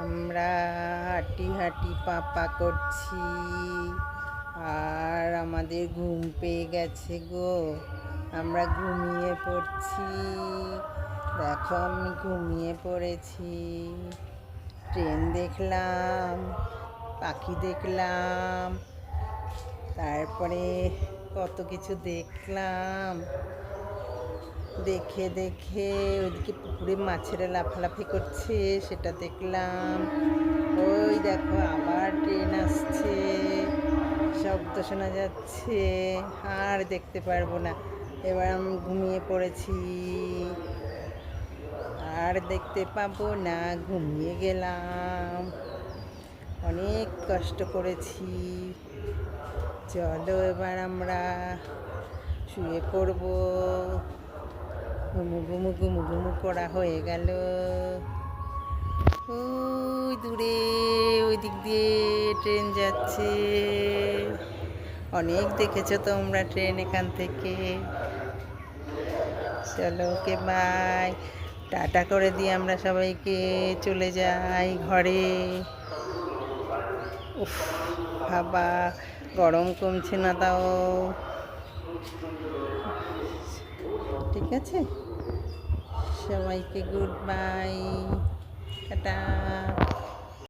আমরা হাঁটি হাঁটি পাপা করছি আর আমাদের ঘুম পেয়ে গেছে গো। আমরা ঘুমিয়ে পড়ছি। দেখো আমি ঘুমিয়ে পড়েছি। ট্রেন দেখলাম, পাখি দেখলাম, তারপরে কত কিছু দেখলাম। দেখে দেখে ওইদিকে পুকুরে মাছেরা লাফালাফি করছে, সেটা দেখলাম। ওই দেখো আবার ট্রেন আসছে, শব্দ শোনা যাচ্ছে। আর দেখতে পারবো না, এবার আমি ঘুমিয়ে পড়েছি। আর দেখতে পাবো না, ঘুমিয়ে গেলাম। অনেক কষ্ট করেছি। চলো এবার আমরা শুয়ে পড়বো। ঘুমু ঘুমু ঘুমু ঘুমু করা হয়ে গেল। ওই দূরে ওই দিক দিয়ে ট্রেন যাচ্ছে। অনেক দেখেছো তোমরা ট্রেন এখান থেকে। চলো ওকে বাই, টাটা করে দিয়ে আমরা সবাইকে চলে যাই ঘরে। উফ বাবা, গরম কমছে না তাও। ঠিক আছে, সবাইকে গুড বাই, টাটা।